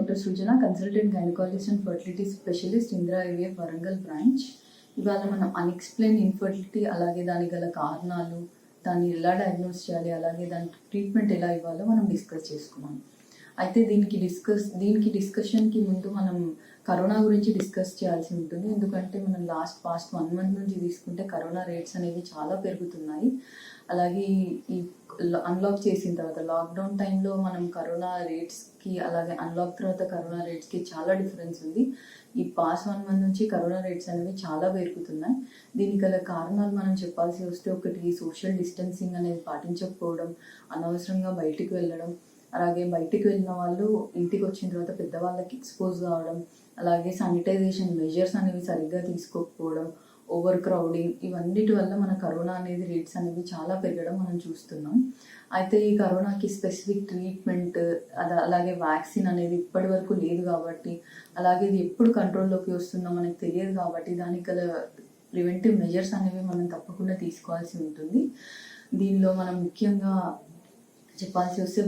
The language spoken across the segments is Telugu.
Doctor Srujana, consultant gynaecologist and fertility specialist, Indira IVF Warangal branch. ఇవాళ మనం అన్ఎక్స్ప్లెయిన్ ఇన్ఫర్టిలిటీ, అలాగే దానికి గల కారణాలు, దాన్ని ఎలా డయాగ్నోస్ చేయాలి, అలాగే దాని ట్రీట్మెంట్ ఎలా ఇవ్వాలో మనం డిస్కస్ చేసుకున్నాం. అయితే దీనికి డిస్కషన్కి ముందు మనం కరోనా గురించి డిస్కస్ చేయాల్సి ఉంటుంది. ఎందుకంటే మనం పాస్ట్ 1 month నుంచి తీసుకుంటే కరోనా రేట్స్ అనేవి చాలా పెరుగుతున్నాయి. అలాగే ఈ అన్లాక్ చేసిన తర్వాత లాక్డౌన్ టైంలో మనం కరోనా రేట్స్కి, అలాగే అన్లాక్ తర్వాత కరోనా రేట్స్కి చాలా డిఫరెన్స్ ఉంది. ఈ పాస్ట్ 1 month నుంచి కరోనా రేట్స్ అనేవి చాలా పెరుగుతున్నాయి. దీనికి గల కారణాలు మనం చెప్పాల్సి వస్తే, ఒకటి సోషల్ డిస్టెన్సింగ్ అనేది పాటించకపోవడం, అనవసరంగా బయటికి వెళ్ళడం, అలాగే బయటికి వెళ్ళిన వాళ్ళు ఇంటికి వచ్చిన తర్వాత పెద్దవాళ్ళకి ఎక్స్పోజ్ కావడం, అలాగే శానిటైజేషన్ మెజర్స్ అనేవి సరిగ్గా తీసుకోకపోవడం, ఓవర్ క్రౌడింగ్, ఇవన్నిటి వల్ల మన కరోనా అనేది రేట్స్ అనేవి చాలా పెరగడం మనం చూస్తున్నాం. అయితే ఈ కరోనాకి స్పెసిఫిక్ ట్రీట్మెంట్, అలాగే వ్యాక్సిన్ అనేది ఇప్పటి వరకు లేదు కాబట్టి, అలాగే ఇది ఎప్పుడు కంట్రోల్లోకి వస్తుందో మనకు తెలియదు కాబట్టి, దానికి గల ప్రివెంటివ్ మెజర్స్ అనేవి మనం తప్పకుండా తీసుకోవాల్సి ఉంటుంది. దీనిలో మనం ముఖ్యంగా చెప్పాల్సి వస్తే,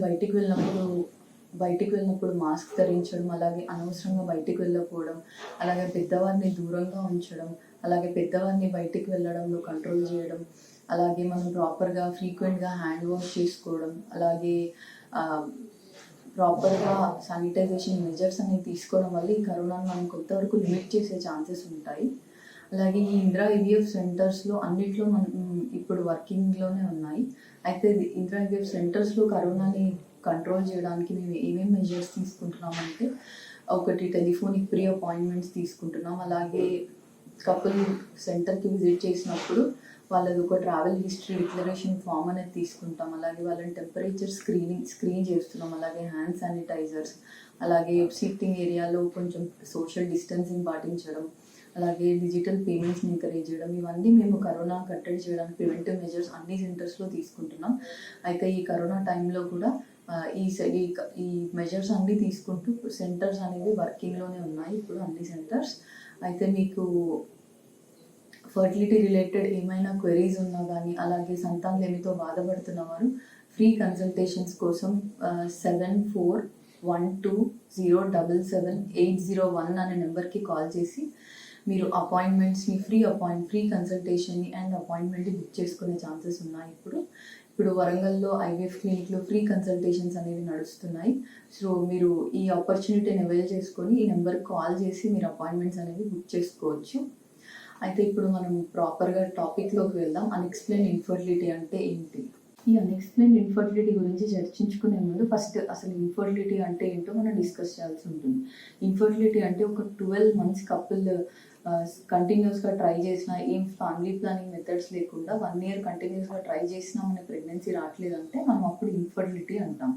బయటికి వెళ్ళినప్పుడు మాస్క్ ధరించడం, అలాగే అనవసరంగా బయటికి వెళ్ళకపోవడం, అలాగే పెద్దవారిని దూరంగా ఉంచడం, అలాగే పెద్దవారిని బయటికి వెళ్ళడంలో కంట్రోల్ చేయడం, అలాగే మనం ప్రాపర్గా ఫ్రీక్వెంట్గా హ్యాండ్ వాష్ చేసుకోవడం, అలాగే ప్రాపర్గా శానిటైజేషన్ మెజర్స్ అనేవి తీసుకోవడం వల్ల ఈ కరోనాను మనం కొంతవరకు లిమిట్ చేసే ఛాన్సెస్ ఉంటాయి. అలాగే ఈ ఇందిరా ఐవీఎఫ్ సెంటర్స్లో అన్నిట్లో మనం ఇప్పుడు వర్కింగ్లోనే ఉన్నాయి. అయితే ఇందిరా ఐవీఎఫ్ సెంటర్స్లో కరోనాని కంట్రోల్ చేయడానికి మేము ఏమేమి మెజర్స్ తీసుకుంటున్నామంటే, ఒకటి టెలిఫోనిక్ ప్రీ అపాయింట్మెంట్స్ తీసుకుంటున్నాం. అలాగే కపుల్ సెంటర్కి విజిట్ చేసినప్పుడు వాళ్ళది ఒక ట్రావెల్ హిస్టరీ డిక్లరేషన్ ఫామ్ అనేది తీసుకుంటాం. అలాగే వాళ్ళని టెంపరేచర్ స్క్రీన్ చేస్తున్నాం. అలాగే హ్యాండ్ శానిటైజర్స్, అలాగే సిట్టింగ్ ఏరియాలో కొంచెం సోషల్ డిస్టెన్సింగ్ పాటించడం, అలాగే డిజిటల్ పేమెంట్స్ని ఎంకరేజ్ చేయడం, ఇవన్నీ మేము కరోనా కట్టడి చేయడానికి ప్రివెంటివ్ మెజర్స్ అన్ని సెంటర్స్లో తీసుకుంటున్నాం. అయితే ఈ కరోనా టైంలో కూడా ఈ మెజర్స్ అన్నీ తీసుకుంటూ సెంటర్స్ అనేవి వర్కింగ్లోనే ఉన్నాయి ఇప్పుడు అన్ని సెంటర్స్. అయితే మీకు ఫర్టిలిటీ రిలేటెడ్ ఏమైనా క్వెరీస్ ఉన్నా కానీ, అలాగే సంతానలేమితో బాధపడుతున్న వారు ఫ్రీ కన్సల్టేషన్స్ కోసం 7412077801 అనే నెంబర్కి కాల్ చేసి మీరు అపాయింట్మెంట్స్ని ఫ్రీ కన్సల్టేషన్ని అండ్ అపాయింట్మెంట్ని బుక్ చేసుకునే ఛాన్సెస్ ఉన్నాయి. ఇప్పుడు వరంగల్లో ఐవీఎఫ్ క్లినిక్లో ఫ్రీ కన్సల్టేషన్స్ అనేవి నడుస్తున్నాయి. సో మీరు ఈ ఆపర్చునిటీని అవైల్ చేసుకొని ఈ నెంబర్కి కాల్ చేసి మీరు అపాయింట్మెంట్స్ అనేవి బుక్ చేసుకోవచ్చు. అయితే ఇప్పుడు మనం ప్రాపర్గా టాపిక్లోకి వెళ్దాం. అన్ఎక్స్ప్లెయిన్ ఇన్ఫర్టిలిటీ అంటే ఏంటి? ఈ అన్ఎక్స్ప్లెయిన్ ఇన్ఫర్టిలిటీ గురించి చర్చించుకునే ముందు ఫస్ట్ అసలు ఇన్ఫర్టిలిటీ అంటే ఏంటో మనం డిస్కస్ చేయాల్సి ఉంటుంది. ఇన్ఫర్టిలిటీ అంటే ఒక 12 months కపుల్ కంటిన్యూస్గా ట్రై చేసినా, ఏం ఫ్యామిలీ ప్లానింగ్ మెథడ్స్ లేకుండా 1 year కంటిన్యూస్గా ట్రై చేసినా మన ప్రెగ్నెన్సీ రావట్లేదంటే మనం అప్పుడు ఇన్ఫర్టిలిటీ అంటాం.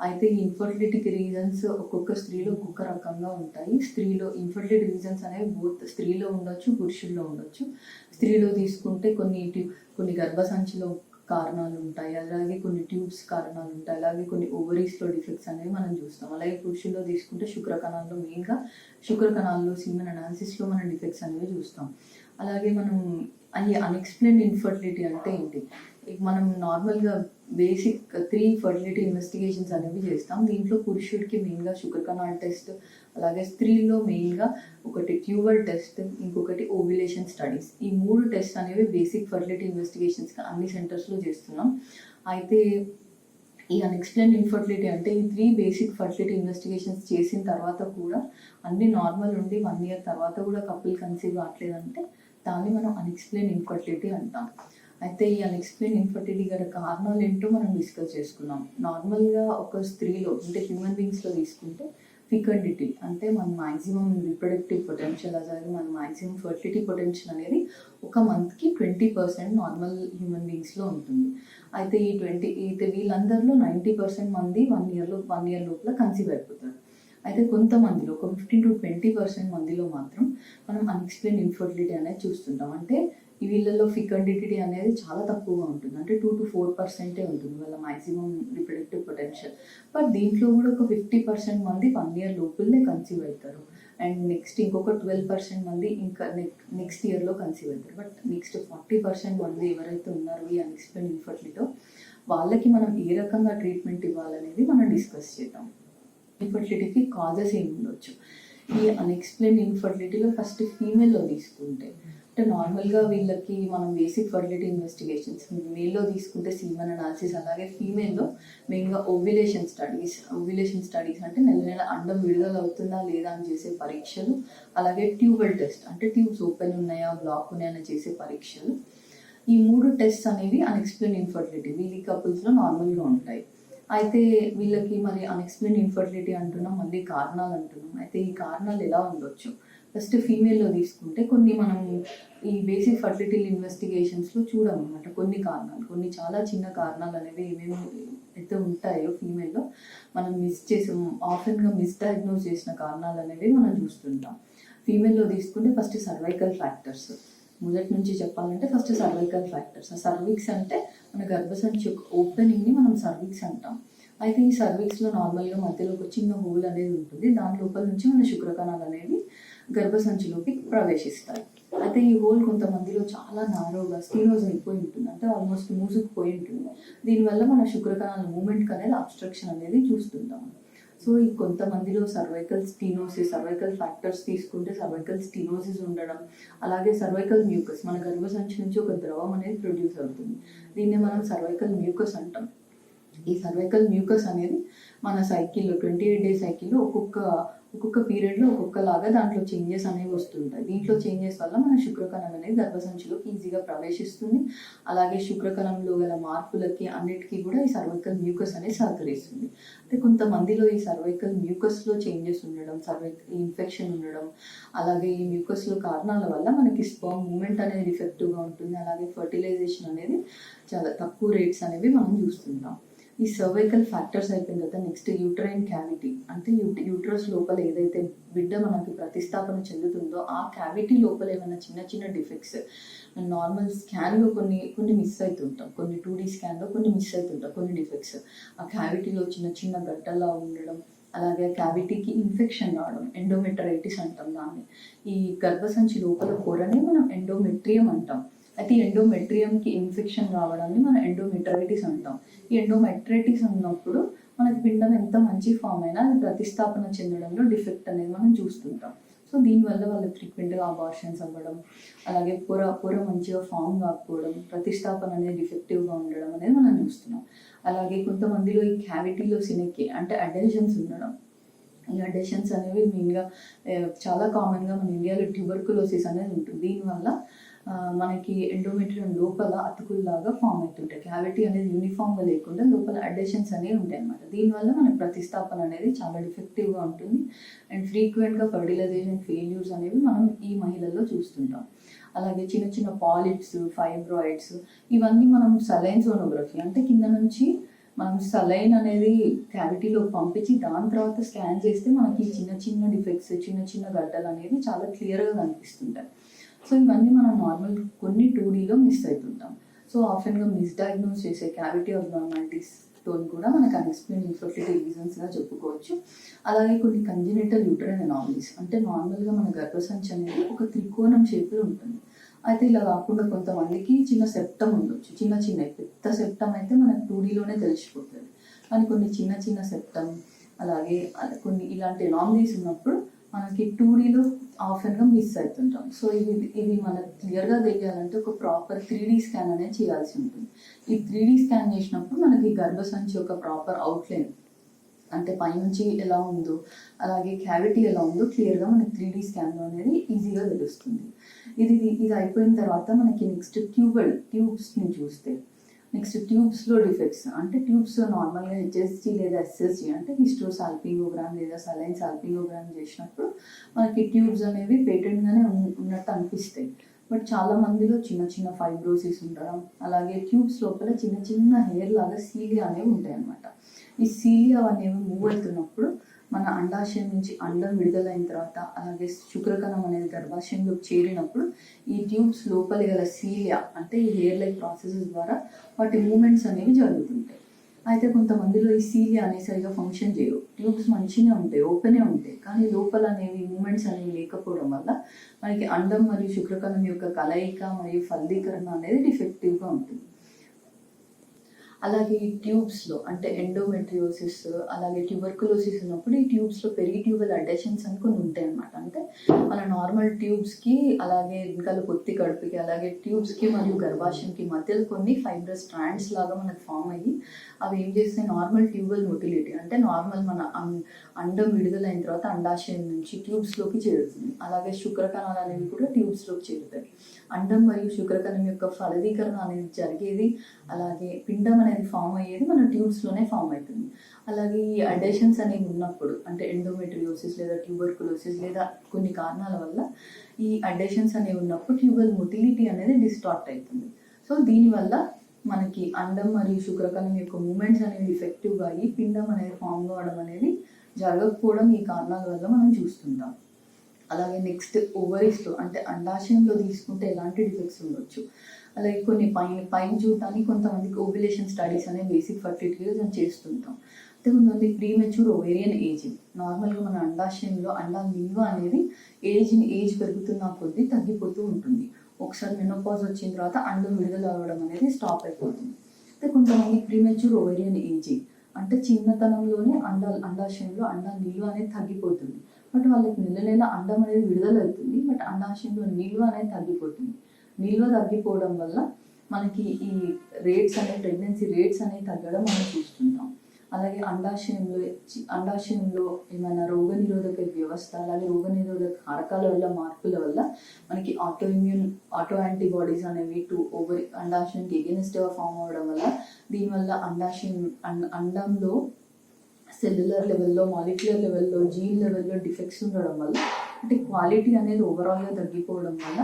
అయితే ఈ ఇన్ఫర్టిలిటీకి రీజన్స్ ఒక్కొక్క స్త్రీలో ఒక్కొక్క రకంగా ఉంటాయి. ఇన్ఫర్టిలిటీ రీజన్స్ అనేవి స్త్రీలో ఉండొచ్చు, పురుషుల్లో ఉండొచ్చు. స్త్రీలో తీసుకుంటే కొన్ని గర్భసంచిలో కారణాలు ఉంటాయి, అలాగే కొన్ని ట్యూబ్స్ కారణాలు ఉంటాయి, అలాగే కొన్ని ఓవరీస్లో డిఫెక్ట్స్ అనేవి మనం చూస్తాం. అలాగే పురుషుల్లో తీసుకుంటే మెయిన్గా శుక్రకణాల్లో సీమెన్ అనాలిసిస్లో మనం డిఫెక్ట్స్ అనేవి చూస్తాం. అలాగే మనం అన్ఎక్స్ప్లెయిన్ ఇన్ఫర్టిలిటీ అంటే ఏంటి? మనం నార్మల్గా బేసిక్ 3 ఫర్టిలిటీ ఇన్వెస్టిగేషన్స్ అనేవి చేస్తాం. దీంట్లో పురుషుడికి మెయిన్గా శుక్రకణాల టెస్ట్, అలాగే స్త్రీల్లో మెయిన్గా ఒకటి ట్యూబర్ టెస్ట్, ఇంకొకటి ఓవ్యులేషన్ స్టడీస్. ఈ 3 టెస్ట్ అనేవి బేసిక్ ఫర్టిలిటీ ఇన్వెస్టిగేషన్స్గా అన్ని సెంటర్స్లో చేస్తున్నాం. అయితే ఈ అన్ఎక్స్ప్లెయిన్ ఇన్ఫర్టిలిటీ అంటే ఈ 3 బేసిక్ ఫర్టిలిటీ ఇన్వెస్టిగేషన్స్ చేసిన తర్వాత కూడా అన్ని నార్మల్ ఉండి 1 year తర్వాత కూడా కపుల్ కన్సీవ్ కావట్లేదంటే దాన్ని మనం అన్ఎక్స్ప్లెయిన్ ఇన్ఫర్టిలిటీ అంటాం. అయితే ఈ అన్ఎక్స్ప్లెయిన్ ఇన్ఫర్టిలిటీ గల కారణాలు ఏంటో మనం డిస్కస్ చేసుకున్నాం. నార్మల్గా ఒక స్త్రీలో అంటే హ్యూమన్ బీయింగ్స్లో తీసుకుంటే ఫికండిటీ అంటే మన మ్యాక్సిమం రిప్రొడక్టివ్ పొటెన్షియల్, అలాగే మన మ్యాక్సిమం ఫర్టిలిటీ పొటెన్షియల్ అనేది ఒక మంత్కి 20% నార్మల్ హ్యూమన్ బీయింగ్స్లో ఉంటుంది. అయితే వీళ్ళందరిలో 90% మంది 1 year లోపల కన్సీవ్ అయిపోతారు. అయితే కొంతమందిలో ఒక 15 to 20% మందిలో మాత్రం మనం అన్ఎక్స్ప్లెయిన్ ఇన్ఫర్టిలిటీ అనేది చూస్తుంటాం. అంటే వీళ్ళల్లో ఫికండిటీ అనేది చాలా తక్కువగా ఉంటుంది, అంటే 2 to 4% ఉంటుంది వాళ్ళ మ్యాక్సిమం రిప్రొడక్టివ్ పొటెన్షియల్. బట్ దీంట్లో కూడా ఒక 50% మంది 1 year లోపలనే కన్సీవ్ అవుతారు. అండ్ నెక్స్ట్ ఇంకొక 12% మంది ఇంకా నెక్స్ట్ ఇయర్లో కన్సీవ్ అవుతారు. బట్ నెక్స్ట్ 40% మంది ఎవరైతే ఉన్నారో ఈ అన్ఎక్స్ప్లెయిన్ ఇన్ఫర్టిలిటీతో, వాళ్ళకి మనం ఏ రకంగా ట్రీట్మెంట్ ఇవ్వాలనేది మనం డిస్కస్ చేద్దాం. ఇన్ఫర్టిలిటీకి కాజెస్ ఏమి ఉండొచ్చు? ఈ అన్ఎక్స్ప్లెయిన్ ఇన్ఫర్టిలిటీలో ఫస్ట్ ఫీమేల్లో తీసుకుంటే, అంటే నార్మల్గా వీళ్ళకి మనం బేసిక్ ఫర్టిలిటీ ఇన్వెస్టిగేషన్స్ మేల్లో తీసుకుంటే సీమన్ అనాలిసిస్, అలాగే ఫీమేల్లో మెయిన్గా ఓవ్యులేషన్ స్టడీస్ అంటే నెల నెల అండం విడుదల అవుతుందా లేదా అని చేసే పరీక్షలు, అలాగే ట్యూబల్ టెస్ట్ అంటే ట్యూబ్స్ ఓపెన్ ఉన్నాయా బ్లాక్ ఉన్నాయా అని చేసే పరీక్షలు. ఈ 3 టెస్ట్ అనేవి అన్ఎక్స్ప్లెయిన్ ఇన్ఫర్టిలిటీ వీళ్ళ కపుల్స్లో నార్మల్గా ఉంటాయి. అయితే వీళ్ళకి మరి అన్ఎక్స్ప్లెయిన్ ఇన్ఫర్టిలిటీ అంటున్నాం, మళ్ళీ కారణాలు అంటున్నాం. అయితే ఈ కారణాలు ఎలా ఉండొచ్చు? ఫస్ట్ ఫీమేల్లో తీసుకుంటే కొన్ని మనం ఈ బేసిక్ ఫర్టిలిటీ ఇన్వెస్టిగేషన్స్లో చూడమన్నమాట. కొన్ని చాలా చిన్న కారణాలు అనేవి ఏమేమి అయితే ఉంటాయో ఫీమేల్లో మనం ఆఫెన్గా మిస్డయాగ్నోస్ చేసిన కారణాలు అనేవి మనం చూస్తుంటాం. ఫీమేల్లో తీసుకుంటే ఫస్ట్ సర్వైకల్ ఫ్యాక్టర్స్. మొదటి నుంచి చెప్పాలంటే ఫస్ట్ సర్వైకల్ ఫ్యాక్టర్స్. ఆ సర్విక్స్ అంటే మన గర్భసంచి యొక్క ఓపెనింగ్ని మనం సర్విక్స్ అంటాం. అయితే ఈ సర్విక్స్లో నార్మల్గా మధ్యలో ఒక చిన్న హోల్ అనేది ఉంటుంది. దాని లోపల నుంచి మన శుక్రకణాలు అనేవి గర్భసంచిలోకి ప్రవేశిస్తాయి. అయితే ఈ హోల్ కొంతమందిలో చాలా నారోగా స్టీనోజ్ అయిపోయి ఉంటుంది, అంటే ఆల్మోస్ట్ మూసుకుపోయి ఉంటుంది. దీనివల్ల మన శుక్రకణాల మూమెంట్కి అనేది అబ్స్ట్రక్షన్ అనేది చూస్తుంటాం. సో ఈ కొంతమందిలో సర్వైకల్ ఫ్యాక్టర్స్ తీసుకుంటే సర్వైకల్ స్టీనోసిస్ ఉండడం, అలాగే సర్వైకల్ మ్యూకస్, మన గర్భసంచి నుంచి ఒక ద్రవం అనేది ప్రొడ్యూస్ అవుతుంది. దీన్ని మనం సర్వైకల్ మ్యూకస్ అంటాం. ఈ సర్వైకల్ మ్యూకస్ అనేది మన సైకిల్లో 28 డేస్ సైకిల్లో ఒక్కొక్క పీరియడ్లో ఒక్కొక్కలాగా దాంట్లో చేంజెస్ అనేవి వస్తుంటాయి. దీంట్లో చేంజెస్ వల్ల మన శుక్రకణం అనేది గర్భసంచిలోకి ఈజీగా ప్రవేశిస్తుంది. అలాగే శుక్రకణంలో గల మార్పులకి అన్నిటికీ కూడా ఈ సర్వైకల్ మ్యూకస్ అనేది సహకరిస్తుంది. అంటే కొంతమందిలో ఈ సర్వైకల్ మ్యూకస్లో చేంజెస్ ఉండడం, ఇన్ఫెక్షన్ ఉండడం, అలాగే ఈ మ్యూకస్లో కారణాల వల్ల మనకి స్పర్మ్ మూమెంట్ అనేది డిఫెక్టివ్గా ఉంటుంది. అలాగే ఫర్టిలైజేషన్ అనేది చాలా తక్కువ రేట్స్ అనేవి మనం చూస్తుంటాం. ఈ సర్వైకల్ ఫ్యాక్టర్స్ అయిపోయిన తర్వాత నెక్స్ట్ యూట్రైన్ క్యావిటీ, అంటే యూట్రస్ లోపల ఏదైతే బిడ్డ మనకి ప్రతిస్థాపన చెందుతుందో ఆ క్యావిటీ లోపల ఏమైనా చిన్న డిఫెక్ట్స్ నార్మల్ స్కాన్లో కొన్ని మిస్ అవుతుంటాం, కొన్ని 2D స్కాన్లో కొన్ని మిస్ అవుతుంటాం, కొన్ని డిఫెక్ట్స్ ఆ క్యావిటీలో చిన్న గడ్డలా ఉండడం, అలాగే క్యావిటీకి ఇన్ఫెక్షన్ రావడం, ఎండోమెట్రైటిస్ అంటాం దాన్ని. ఈ గర్భసంచి లోపల పొరనే మనం ఎండోమెట్రియం అంటాం. అయితే ఎండోమెట్రియంకి ఇన్ఫెక్షన్ రావడాన్ని మనం ఎండోమెట్రైటిస్ అంటాం. ఈ ఎండోమెట్రైటిస్ ఉన్నప్పుడు మనకి పిండం ఎంత మంచి ఫామ్ అయినా అది ప్రతిస్థాపన చెందడంలో డిఫెక్ట్ అనేది మనం చూస్తుంటాం. సో దీనివల్ల వాళ్ళు ఫ్రీక్వెంట్గా అబార్షన్స్ అవ్వడం, అలాగే పొర మంచిగా ఫామ్ కాకపోవడం, ప్రతిస్థాపన అనేది డిఫెక్టివ్గా ఉండడం అనేది మనం చూస్తున్నాం. అలాగే కొంతమందిలో ఈ క్యావిటీలో సినెక్కి అంటే అడెషన్స్ ఉండడం. ఈ అడెషన్స్ అనేవి మెయిన్గా చాలా కామన్గా మన ఇండియాలో ట్యూబర్కులోసిస్ అనేది ఉంటుంది. దీనివల్ల మనకి ఎండోమెట్రియం లోపల అతుకుల్లాగా ఫామ్ అవుతుంటాయి. క్యావిటీ అనేది యూనిఫామ్గా లేకుండా లోపల అడెషన్స్ అనేవి ఉంటాయి అన్నమాట. దీనివల్ల మనకి ప్రతిస్థాపన అనేది చాలా డిఫెక్టివ్గా ఉంటుంది అండ్ ఫ్రీక్వెంట్గా ఫర్టిలైజేషన్ ఫెయిల్యూర్స్ అనేవి మనం ఈ మహిళల్లో చూస్తుంటాం. అలాగే చిన్న పాలిప్స్, ఫైబ్రాయిడ్స్, ఇవన్నీ మనం సలైన్ సోనోగ్రఫీ అంటే కింద నుంచి మనం సలైన్ అనేది క్యావిటీలో పంపించి దాని తర్వాత స్కాన్ చేస్తే మనకి చిన్న డిఫెక్ట్స్, చిన్న గడ్డలు అనేవి చాలా క్లియర్గా కనిపిస్తుంటాయి. సో ఇవన్నీ మనం నార్మల్ కొన్ని 2Dలో మిస్ అవుతుంటాం. సో ఆఫెన్గా మిస్డయాగ్నోస్ చేసే క్యావిటీ అబ్నార్మాలిటీస్తో కూడా మనకు అన్ఎక్స్ప్లెయిన్ ఇన్ఫర్టిలిటీ రీజన్స్గా చెప్పుకోవచ్చు. అలాగే కొన్ని కంజెనిటల్ యూట్రైన్ అనామలీస్, అంటే నార్మల్గా మన గర్భసంచి అనేది ఒక త్రికోణం షేప్లో ఉంటుంది. అయితే ఇలా కాకుండా కొంతమందికి చిన్న సెప్టమ్ ఉండొచ్చు, పెద్ద సెప్టమ్ అయితే మనకు 2Dలోనే తెలిసిపోతుంది. కానీ కొన్ని చిన్న సెప్టమ్, అలాగే కొన్ని ఇలాంటి అనామలీస్ ఉన్నప్పుడు మనకి 2Dలో ఆఫెన్గా మిస్ అవుతుంటాం. సో ఇవి మనకు క్లియర్గా తెలియాలంటే ఒక ప్రాపర్ 3D స్కాన్ అనేది చేయాల్సి ఉంటుంది. ఈ 3D స్కాన్ చేసినప్పుడు మనకి గర్భసంచి ఒక ప్రాపర్ అవుట్లైన్, అంటే పైనుంచి ఎలా ఉందో అలాగే క్యావిటీ ఎలా ఉందో క్లియర్గా మనకి 3D స్కాన్లో అనేది ఈజీగా తెలుస్తుంది. ఇది అయిపోయిన తర్వాత మనకి నెక్స్ట్ ట్యూబ్స్ని చూస్తే నెక్స్ట్ ట్యూబ్స్లో డిఫెక్ట్స్, అంటే ట్యూబ్స్ నార్మల్గా HSG లేదా SSG అంటే హిస్టోసాల్పింగోగ్రామ్ లేదా సలైన్ సాల్పింగోగ్రామ్ చేసినప్పుడు మనకి ట్యూబ్స్ అనేవి పేటెంట్గానే ఉన్నట్టు అనిపిస్తాయి. బట్ చాలా మందిలో చిన్న ఫైబ్రోసిస్ ఉండడం, అలాగే ట్యూబ్స్ లోపల చిన్న హెయిర్ లాగా సీలియా అనేవి ఉంటాయి అన్నమాట. ఈ సీలియా అనేవి మూవ్ అవుతున్నప్పుడు మన అండాశయం నుంచి అండం విడుదలైన తర్వాత అలాగే శుక్రకణం అనేది గర్భాశయంలోకి చేరినప్పుడు ఈ ట్యూబ్స్ లోపల గల సీలియా అంటే ఈ హెయిర్ లైక్ ప్రాసెసెస్ ద్వారా వాటి మూమెంట్స్ అనేవి జరుగుతుంటాయి. అయితే కొంతమందిలో ఈ సీలియా అనేవి సరిగా ఫంక్షన్ చేయవు, ట్యూబ్స్ మంచిగా ఉంటాయి, ఓపెనే ఉంటాయి, కానీ లోపల అనేవి మూమెంట్స్ అనేవి లేకపోవడం వల్ల మనకి అండం మరియు శుక్రకణం యొక్క కలయిక మరియు ఫలదీకరణ అనేది డిఫెక్టివ్గా ఉంటుంది. అలాగే ఈ ట్యూబ్స్లో అంటే ఎండోమెట్రియోసిస్ అలాగే ట్యూబర్కులోసిస్ ఉన్నప్పుడు ఈ ట్యూబ్స్లో పెరిగిట్యూబల్ అడెషన్స్ అని కొన్ని ఉంటాయి అన్నమాట. అంటే మన నార్మల్ ట్యూబ్స్కి అలాగే వెనకాల పొత్తి కడుపుకి అలాగే ట్యూబ్స్కి మరియు గర్భాశయంకి మధ్యలో కొన్ని ఫైబ్రస్ స్ట్రాండ్స్ లాగా మనకు ఫామ్ అయ్యి అవి ఏం చేస్తాయి, నార్మల్ ట్యూబల్ మొటిలిటీ అంటే నార్మల్ మన అండం విడుదలైన తర్వాత అండాశయం నుంచి ట్యూబ్స్లోకి చేరుతుంది. అలాగే శుక్రకణాలు అనేవి కూడా ట్యూబ్స్లోకి చేరుతాయి. అండం మరియు శుక్రకణం యొక్క ఫలదీకరణ అనేది జరిగేది అలాగే పిండం అనేది ఫామ్ అయ్యేది మన ట్యూబ్స్లోనే ఫామ్ అవుతుంది. అలాగే ఈ అడేషన్స్ అనేవి ఉన్నప్పుడు అంటే ఎండోమెట్రియోసిస్ లేదా ట్యూబర్కులోసిస్ లేదా కొన్ని కారణాల వల్ల ఈ అడేషన్స్ అనేవి ఉన్నప్పుడు ట్యూబల్ మొటిలిటీ అనేది డిస్టార్ట్ అవుతుంది. సో దీనివల్ల మనకి అండం మరియు శుక్రకణం యొక్క మూమెంట్స్ అనేవి ఎఫెక్టివ్గా అయ్యి పిండం అనేది ఫామ్ కావడం అనేది జరగకపోవడం ఈ కారణాల వల్ల మనం చూస్తుంటాం. అలాగే నెక్స్ట్ ఓవరీస్లో అంటే అండాశయంలో తీసుకుంటే ఎలాంటి డిఫెక్ట్స్ ఉండొచ్చు. అలాగే కొన్ని పైన చూడటానికి కొంతమందికి ఓవ్యులేషన్ స్టడీస్ అనే బేసిక్ ఫర్టిలిటీగా మనం చేస్తుంటాం. అయితే కొంతమంది ప్రీమెచ్యూర్ ఓవేరియన్ ఏజింగ్, నార్మల్గా మన అండాశయంలో అండాల నిల్వ అనేది ఏజ్ పెరుగుతున్న కొద్దీ తగ్గిపోతూ ఉంటుంది. ఒకసారి మెనోపాజ్ వచ్చిన తర్వాత అండం విడుదల అవ్వడం అనేది స్టాప్ అయిపోతుంది. అయితే కొంతమంది ప్రీమెచ్యూర్ ఓవేరియన్ ఏజింగ్ అంటే చిన్నతనంలోనే అండాశయంలో అండాల నిల్వ అనేది తగ్గిపోతుంది. బట్ వాళ్ళకి నెల అండం అనేది విడుదల అవుతుంది, బట్ అండాశయంలో నిల్వ అనేది తగ్గిపోతుంది. నిల్వ తగ్గిపోవడం వల్ల మనకి ఈ రేట్స్ అనేవి ప్రెగ్నెన్సీ రేట్స్ అనేవి తగ్గడం మనం చూస్తుంటాం. అలాగే అండాశయంలో ఏమైనా రోగనిరోధక వ్యవస్థ అలాగే రోగనిరోధక కారకాల వల్ల మార్పుల వల్ల మనకి ఆటో యాంటీబాడీస్ అనేవి అండాశయానికి ఎగెనిస్ట్గా ఫామ్ అవ్వడం వల్ల దీనివల్ల అండంలో సెల్యులర్ లెవెల్లో మాలిక్యులర్ లెవెల్లో జీన్ లెవెల్లో డిఫెక్ట్స్ ఉండడం వల్ల అంటే క్వాలిటీ అనేది ఓవరాల్గా తగ్గిపోవడం వల్ల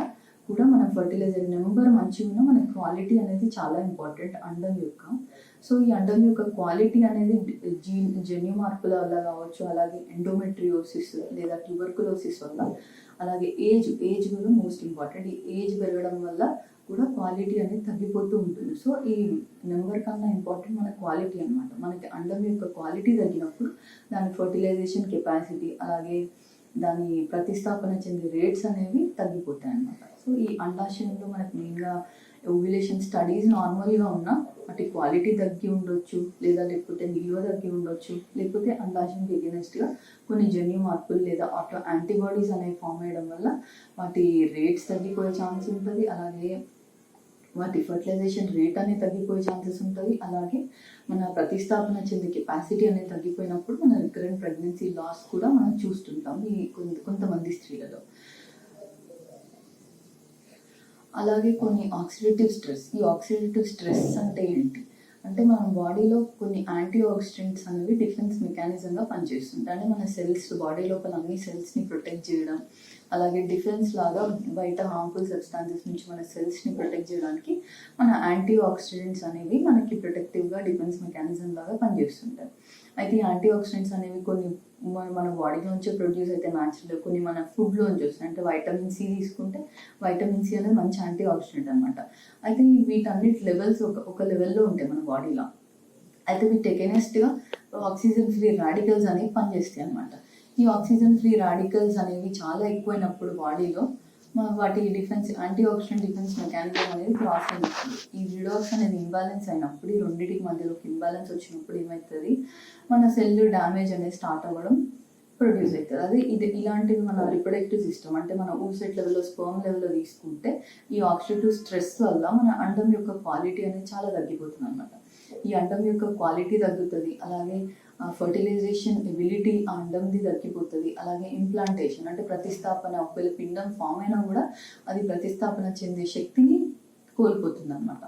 కూడా మన ఫర్టిలైజర్ నెంబర్ మంచిగా ఉన్నా మన క్వాలిటీ అనేది చాలా ఇంపార్టెంట్ అండం యొక్క. సో ఈ అండం యొక్క క్వాలిటీ అనేది జన్యు మార్పుల వల్ల కావచ్చు, అలాగే ఎండోమెట్రియోసిస్ లేదా ట్యూబర్కులోసిస్ వల్ల, అలాగే ఏజ్ కూడా మోస్ట్ ఇంపార్టెంట్. ఈ ఏజ్ పెరగడం వల్ల కూడా క్వాలిటీ అనేది తగ్గిపోతూ ఉంటుంది. సో ఈ నెంబర్ కన్నా ఇంపార్టెంట్ మన క్వాలిటీ అనమాట. మనకి అండం యొక్క క్వాలిటీ తగ్గినప్పుడు దాని ఫర్టిలైజేషన్ కెపాసిటీ అలాగే దాని ప్రతిస్థాపన చెందే రేట్స్ అనేవి తగ్గిపోతాయి అన్నమాట. సో ఈ అండాశయంలో మనకి మెయిన్గా ఓవ్యులేషన్ స్టడీస్ నార్మల్గా ఉన్నా వాటి క్వాలిటీ తగ్గి ఉండొచ్చు, లేకపోతే నిల్వ తగ్గి ఉండొచ్చు, లేకపోతే అండాశయంకి ఎగెనెస్ట్గా కొన్ని జన్యు మార్పులు లేదా ఆటో యాంటీబాడీస్ అనేవి ఫామ్ అయ్యడం వల్ల వాటి రేట్స్ తగ్గిపోయే ఛాన్స్ ఉంటుంది. అలాగే వాటి ఫర్టిలైజేషన్ రేట్ అనేది తగ్గిపోయే ఛాన్సెస్ ఉంటుంది. అలాగే మన ప్రతిస్థాపన చెందే కెపాసిటీ అనేది తగ్గిపోయినప్పుడు మన రికరెంట్ ప్రెగ్నెన్సీ లాస్ కూడా మనం చూస్తుంటాం ఈ కొంతమంది స్త్రీలలో. అలాగే కొన్ని ఆక్సిడేటివ్ స్ట్రెస్. ఈ ఆక్సిడేటివ్ స్ట్రెస్ అంటే ఏంటి అంటే మన బాడీలో కొన్ని యాంటీ ఆక్సిడెంట్స్ అనేవి డిఫెన్స్ మెకానిజంగా పనిచేస్తుంటాయి. అంటే మన సెల్స్ బాడీ లోపల అన్ని సెల్స్ని ప్రొటెక్ట్ చేయడం, అలాగే డిఫెన్స్ లాగా బయట హార్మ్ఫుల్ సబ్స్టాన్సెస్ నుంచి మన సెల్స్ని ప్రొటెక్ట్ చేయడానికి మన యాంటీ ఆక్సిడెంట్స్ అనేవి మనకి ప్రొటెక్టివ్గా డిఫెన్స్ మెకానిజం లాగా పనిచేస్తుంటాయి. అయితే ఈ యాంటీ ఆక్సిడెంట్స్ అనేవి కొన్ని మన బాడీలోంచే ప్రొడ్యూస్ అయితే న్యాచురల్, కొన్ని మన ఫుడ్లోంచి వస్తాయి. అంటే వైటమిన్ సి తీసుకుంటే వైటమిన్ సి అనేది మంచి యాంటీ ఆక్సిడెంట్ అనమాట. అయితే వీటన్నిటి లెవెల్స్ ఒక లెవెల్లో ఉంటాయి మన బాడీలో. అయితే వీటి ఎగెనెస్ట్గా ఆక్సిజన్ ఫ్రీ రాడికల్స్ అనేవి పనిచేస్తాయి అనమాట. ఈ ఆక్సిజన్ ఫ్రీ రాడికల్స్ అనేవి చాలా ఎక్కువైనప్పుడు బాడీలో వాటి యాంటీ ఆక్సిడెంట్ డిఫెన్స్ మెకానిజం అనేది క్రాస్ అయినప్పుడు ఈ రిడాక్స్ అనేది ఇంబ్యాలెన్స్ అయినప్పుడు, ఈ రెండింటికి మధ్యలో ఇంబ్యాలెన్స్ వచ్చినప్పుడు ఏమవుతుంది, మన సెల్ డ్యామేజ్ అనేది స్టార్ట్ అవ్వడం ప్రొడ్యూస్ అవుతుంది. అది ఇలాంటివి మన రిప్రొడక్టివ్ సిస్టమ్ అంటే మన ఊసెట్ లెవెల్లో స్పర్మ్ లెవెల్లో తీసుకుంటే ఈ ఆక్సిడేటివ్ స్ట్రెస్ వల్ల మన అండం యొక్క క్వాలిటీ అనేది చాలా తగ్గిపోతుంది అనమాట. ఈ అండం యొక్క క్వాలిటీ తగ్గుతుంది, అలాగే ఫర్టిలైజేషన్ ఎబిలిటీ ఆ అండంది తగ్గిపోతుంది. అలాగే ఇంప్లాంటేషన్ అంటే ప్రతిస్థాపన, ఒకవేళ పిండం ఫామ్ అయినా కూడా అది ప్రతిస్థాపన చెందే శక్తిని కోల్పోతుంది అనమాట.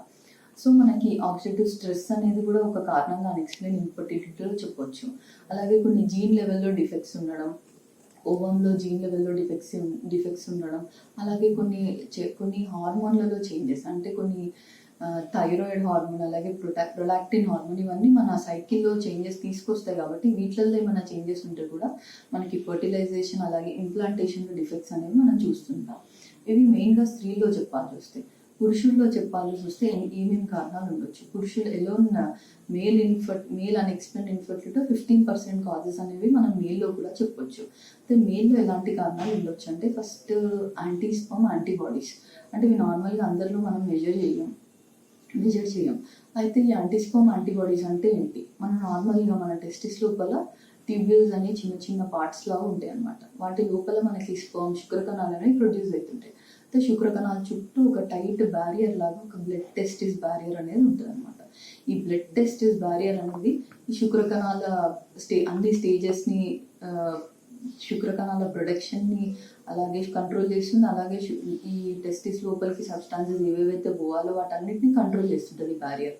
సో మనకి ఆక్సిడేటివ్ స్ట్రెస్ అనేది కూడా ఒక కారణంగా అన్ఎక్స్ప్లెయిన్ ఇన్ఫర్టిలిటీలో చెప్పొచ్చు. అలాగే కొన్ని జీన్ లెవెల్లో డిఫెక్ట్స్ ఉండడం, ఓవంలో జీన్ లెవెల్లో డిఫెక్ట్స్ ఉండడం, అలాగే కొన్ని హార్మోన్లలో చేంజెస్ అంటే కొన్ని థైరాయిడ్ హార్మోన్ అలాగే ప్రొలాక్టిన్ హార్మోన్ ఇవన్నీ మన సైకిల్లో చేంజెస్ తీసుకొస్తాయి. కాబట్టి వీటిల్లో ఏమైనా చేంజెస్ ఉంటే కూడా మనకి ఫర్టిలైజేషన్ అలాగే ఇంప్లాంటేషన్లో డిఫెక్ట్స్ అనేవి మనం చూస్తుంటాం. ఇవి మెయిన్గా స్త్రీల్లో చెప్పాల్సి వస్తే. పురుషుల్లో చెప్పాల్సి వస్తే ఏమేమి కారణాలు ఉండొచ్చు. పురుషులు alone male unexplained infertility 15% causes అనేవి మనం మేల్లో కూడా చెప్పొచ్చు. అయితే మేల్లో ఎలాంటి కారణాలు ఉండొచ్చు అంటే ఫస్ట్ యాంటీస్పర్మ్ యాంటీబాడీస్ అంటే ఇవి నార్మల్గా అందరిలో మనం మెజర్ చేయం. అయితే ఈ యాంటీస్పర్మ్ యాంటీబాడీస్ అంటే ఏంటి? మనం నార్మల్గా మన టెస్టిస్ లోపల ట్యూబ్యూల్స్ అని చిన్న చిన్న పార్ట్స్ లాగా ఉంటాయి అన్నమాట. వాటి లోపల మనకి స్పర్మ్ శుక్రకణాలు అనేవి ప్రొడ్యూస్ అవుతుంటాయి. అయితే శుక్రకణాల చుట్టూ ఒక టైట్ బ్యారియర్ లాగా ఒక బ్లడ్ టెస్టిస్ బ్యారియర్ అనేది ఉంటుంది అనమాట. ఈ బ్లడ్ టెస్టిస్ బ్యారియర్ అనేది ఈ శుక్రకణాల అన్ని స్టేజెస్ని శుక్రకణాల ప్రొడక్షన్ని అలాగే కంట్రోల్ చేస్తుంది. అలాగే ఈ టెస్టిస్ లోపలికి సబ్స్టాన్సెస్ ఏవేవైతే పోవాలో వాటన్నిటిని కంట్రోల్ చేస్తుంటుంది బ్యారియర్.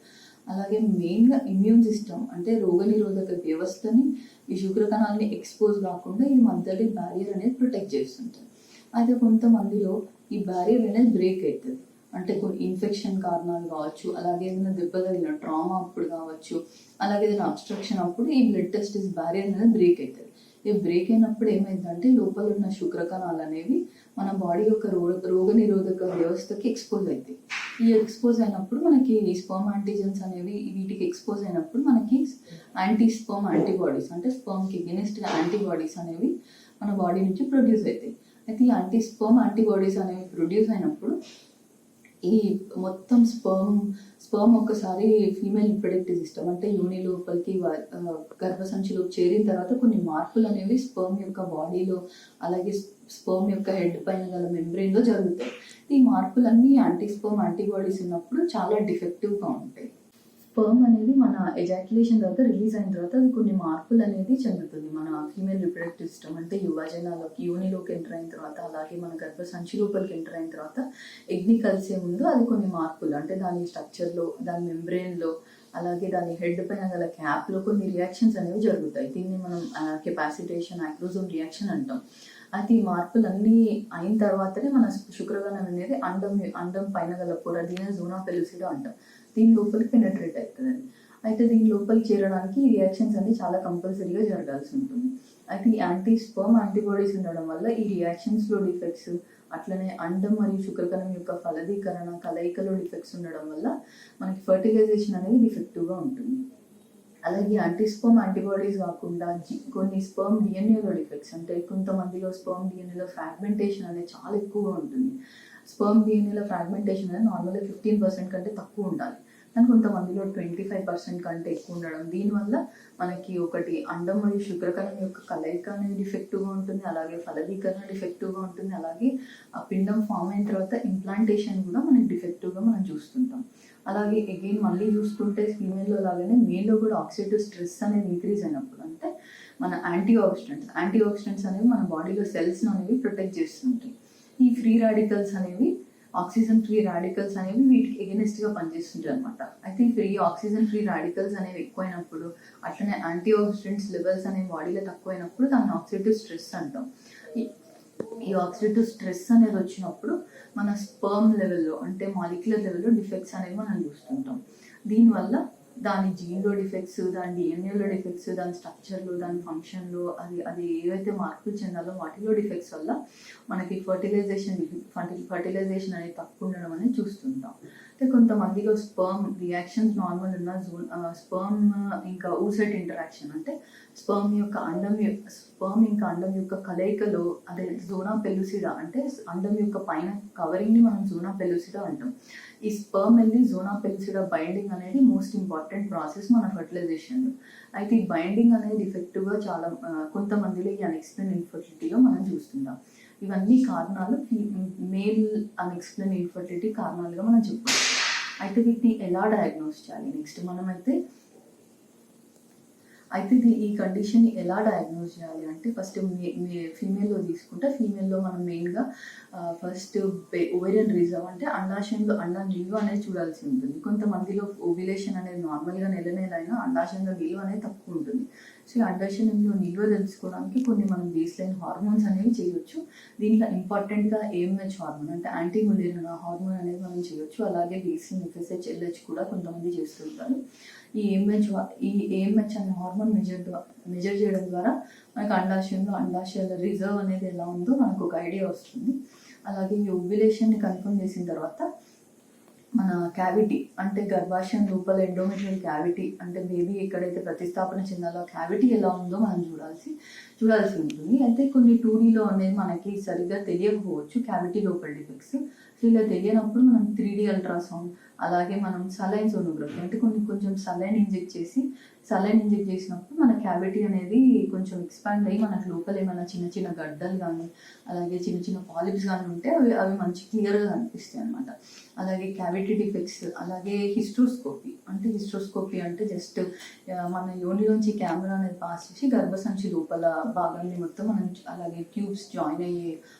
అలాగే మెయిన్గా ఇమ్యూన్ సిస్టమ్ అంటే రోగనిరోధక వ్యవస్థని ఈ శుక్రకణాలని ఎక్స్పోజ్ కాకుండా ఈ మధ్యలో బ్యారియర్ అనేది ప్రొటెక్ట్ చేస్తుంటుంది. అయితే కొంతమందిలో ఈ బ్యారియర్ అనేది బ్రేక్ అవుతుంది. అంటే కొన్ని ఇన్ఫెక్షన్ కారణాలు కావచ్చు, అలాగే ఏదైనా దెబ్బ తగిలిన ట్రామా అప్పుడు కావచ్చు, అలాగే ఏదైనా అబ్స్ట్రక్షన్ అప్పుడు ఈ బ్లడ్ టెస్టిస్ బ్యారియర్ అనేది బ్రేక్ అవుతుంది. ఈ బ్రేక్ అయినప్పుడు ఏమైందంటే లోపల ఉన్న శుక్రకణాలు అనేవి మన బాడీ యొక్క రోగనిరోధక వ్యవస్థకి ఎక్స్పోజ్ అవుతాయి. ఈ ఎక్స్పోజ్ అయినప్పుడు మనకి స్పర్మ్ యాంటీజెన్స్ అనేవి వీటికి ఎక్స్పోజ్ అయినప్పుడు మనకి యాంటీ స్పర్మ్ యాంటీబాడీస్ అంటే స్పర్మ్కి ఎగెనిస్ట్గా యాంటీబాడీస్ అనేవి మన బాడీ నుంచి ప్రొడ్యూస్ అవుతాయి. అయితే ఈ యాంటీ స్పర్మ్ యాంటీబాడీస్ అనేవి ప్రొడ్యూస్ అయినప్పుడు ఈ మొత్తం స్పర్మ్ ఒక్కసారి ఫీమేల్ రిప్రొడక్టివ్ సిస్టమ్ అంటే యోని లోపలికి గర్భసంచిలోకి చేరిన తర్వాత కొన్ని మార్పులు అనేవి స్పర్మ్ యొక్క బాడీలో అలాగే స్పర్మ్ యొక్క హెడ్ పైన గల మెంబ్రెయిన్లో జరుగుతాయి. ఈ మార్పులన్నీ యాంటీస్పర్మ్ యాంటీబాడీస్ ఉన్నప్పుడు చాలా డిఫెక్టివ్గా ఉంటాయి. స్పర్మ్ అనేది మన ఎజాక్యులేషన్ తర్వాత రిలీజ్ అయిన తర్వాత అది కొన్ని మార్పులు అనేది చెందుతుంది. మన ఫీమేల్ రిప్రొడక్టివ్ సిస్టమ్ అంటే యువజనాలోకి యోనిలోకి ఎంటర్ అయిన తర్వాత అలాగే మన గర్భసంచి లోపలికి ఎంటర్ అయిన తర్వాత ఎగ్ని కలిసే ముందు అది కొన్ని మార్పులు అంటే దాని స్ట్రక్చర్లో, దాని మెంబ్రెయిన్లో, అలాగే దాని హెడ్ పైన గల క్యాప్లో కొన్ని రియాక్షన్స్ అనేవి జరుగుతాయి. దీన్ని మనం కెపాసిటేషన్, ఆక్రోజోమ్ రియాక్షన్ అంటాం. అయితే ఈ మార్పులన్నీ అయిన తర్వాతనే మన శుక్రకణం అనేది అండం పైన గల పొర దీని జోనా పెలుసిడా అంటాం. దీని లోపలికి పెనట్రేట్ అవుతుంది. అయితే దీని లోపలికి చేరడానికి ఈ రియాక్షన్స్ అన్ని చాలా కంపల్సరీగా జరగాల్సి ఉంటుంది. అయితే ఈ యాంటీ స్పర్మ్ యాంటీబాడీస్ ఉండడం వల్ల ఈ రియాక్షన్స్లో డిఫెక్ట్స్, అట్లనే అండం మరియు శుక్రకణం యొక్క ఫలదీకరణ కలయికలో డిఫెక్ట్స్ ఉండడం వల్ల మనకి ఫర్టిలైజేషన్ అనేది డిఫెక్టివ్గా ఉంటుంది. అలాగే యాంటీస్పర్మ్ యాంటీబాడీస్ కాకుండా కొన్ని స్పర్మ్ డిఎన్ఏలో డిఫెక్ట్స్ అంటే కొంతమందిలో స్పర్మ్ డిఎన్ఏలో ఫ్రాగ్మెంటేషన్ అనేది చాలా ఎక్కువగా ఉంటుంది. స్పర్మ్ డిఎన్ఏలో ఫ్రాగ్మెంటేషన్ అనేది నార్మల్గా 15% కంటే తక్కువ ఉండాలి, కానీ కొంతమందిలో 25% కంటే ఎక్కువ ఉండడం. దీనివల్ల మనకి ఒకటి అండం మరియు శుక్రకణం యొక్క కలయిక అనేది డిఫెక్టివ్గా ఉంటుంది, అలాగే ఫలదీకరణ డిఫెక్టివ్గా ఉంటుంది, అలాగే ఆ పిండం ఫామ్ అయిన తర్వాత ఇంప్లాంటేషన్ కూడా మనకి డిఫెక్టివ్గా మనం చూస్తుంటాం. అలాగే అగైన్ మళ్ళీ చూసుకుంటే ఫీమేల్లో లాగానే మేల్లో కూడా ఆక్సిడేటివ్ స్ట్రెస్ అనేది ఇంక్రీజ్ అయినప్పుడు అంటే మన యాంటీ ఆక్సిడెంట్స్ అనేవి మన బాడీలో సెల్స్ అనేవి ప్రొటెక్ట్ చేస్తుంటాయి. ఈ ఫ్రీ రాడికల్స్ అనేవి ఆక్సిజన్ ఫ్రీ రాడికల్స్ అనేవి వీటికి ఎగెనిస్ట్గా పనిచేస్తుంటాయి అనమాట. అయితే ఈ ఆక్సిజన్ ఫ్రీ రాడికల్స్ అనేవి ఎక్కువైనప్పుడు అట్లనే యాంటీ ఆక్సిడెంట్స్ లెవెల్స్ అనేవి బాడీలో తక్కువైనప్పుడు దాన్ని ఆక్సిడేటివ్ స్ట్రెస్ అంటాం. ఈ ఆక్సిడేటివ్ స్ట్రెస్ అనేది వచ్చినప్పుడు మన స్పర్మ్ లెవెల్లో అంటే మాలిక్యులర్ లెవెల్లో డిఫెక్ట్స్ అనేవి మనం చూస్తుంటాం. దీనివల్ల దాని జీన్లో డిఫెక్ట్స్, దాని డిఎన్ఏలో డిఫెక్ట్స్, దాని స్ట్రక్చర్లో, దాని ఫంక్షన్లో అది ఏవైతే మార్పులు చెందాలో వాటిలో డిఫెక్ట్స్ వల్ల మనకి ఫర్టిలైజేషన్ అనేది తక్కువ ఉండడం అనేది చూస్తుంటాం. అయితే కొంతమందిలో స్పర్మ్ రియాక్షన్స్ నార్మల్ ఉన్న స్పర్మ్ ఇంకా ఊసైట్ ఇంటరాక్షన్ అంటే స్పర్మ్ ఇంకా అండం యొక్క కలయికలో అదే జోనా పెలుసిడా అంటే అండం యొక్క పైన కవరింగ్ని మనం జోనా పెలుసిడా అంటాం. ఈ స్పర్మ్ వెళ్ళి జోనా పెలుసిడా బైండింగ్ అనేది మోస్ట్ ఇంపార్టెంట్ ప్రాసెస్ మన ఫర్టిలైజేషన్లో. అయితే ఈ బైండింగ్ అనేది డిఫెక్టివ్గా చాలా కొంతమందిలో ఈ అన్ఎక్స్ప్లెయిన్ ఇన్ఫర్టిలిటీలో మనం చూస్తుంటాం. ఇవన్నీ కారణాలు మేల్ అన్ఎక్స్ప్లెయిన్ ఇన్ఫర్టిలిటీ కారణాలుగా మనం చెప్పవచ్చు. అయితే వీటిని ఎలా డయాగ్నోస్ చేయాలి నెక్స్ట్ ఈ కండిషన్ని ఎలా డయాగ్నోస్ చేయాలి అంటే ఫస్ట్ ఫీమేల్లో తీసుకుంటే ఫీమేల్లో మనం మెయిన్గా ఫస్ట్ ఓవేరియన్ రిజర్వ్ అంటే అండాశయంలో అండం నిల్వ అనేది చూడాల్సి ఉంటుంది. కొంతమందిలో ఓవ్యులేషన్ అనేది నార్మల్గా నెల అయినా అండాశయంలో నిల్వ అనేది తక్కువ ఉంటుంది. సో ఈ అండాశయంలో నిల్వ తెలుసుకోవడానికి కొన్ని మనం బేస్ లైన్ హార్మోన్స్ అనేవి చేయొచ్చు. దీంట్లో ఇంపార్టెంట్గా AMH హార్మోన్ అంటే యాంటీ ములేరిన్ హార్మోన్ అనేది మనం చేయొచ్చు. అలాగే BCM, FSH, LH కూడా కొంతమంది చేస్తుంటారు. ఈ AMH అనే హార్మోన్ మెజర్ చేయడం ద్వారా మనకు అండాశయాల రిజర్వ్ అనేది ఎలా ఉందో మనకు ఒక ఐడియా వస్తుంది. అలాగే ఈ ఓవ్యులేషన్ని కన్ఫర్మ్ చేసిన తర్వాత మన క్యావిటీ అంటే గర్భాశయం లోపల ఎండోమెట్రియల్ క్యావిటీ అంటే బేబీ ఎక్కడైతే ప్రతిస్థాపన చెందాలో క్యావిటీ ఎలా ఉందో మనం చూడాల్సి ఉంటుంది. అయితే కొన్ని 2Dలో అనేది మనకి సరిగ్గా తెలియకపోవచ్చు క్యావిటీ లోపల డిఫెక్ట్స్. సో ఇలా తెలియనప్పుడు మనం 3D అల్ట్రాసౌండ్, అలాగే మనం సలైన్ సోనోగ్రఫీ అంటే కొంచెం సలైన్ ఇంజెక్ట్ చేసినప్పుడు మన క్యావిటీ అనేది కొంచెం ఎక్స్పాండ్ అయ్యి మనకు లోపల ఏమైనా చిన్న చిన్న గడ్డలు కానీ అలాగే చిన్న చిన్న పాలిప్స్ కానీ ఉంటే అవి మంచి క్లియర్గా కనిపిస్తాయి అనమాట. అలాగే క్యావిటీ డిఫెక్ట్స్, అలాగే హిస్ట్రోస్కోపీ అంటే జస్ట్ మన యోనిలోంచి కెమెరా అనేది పాస్ చేసి గర్భసంచి లోపల భాగాన్ని మొత్తం మనం అలాగే ట్యూబ్స్ జాయిన్ అయ్యే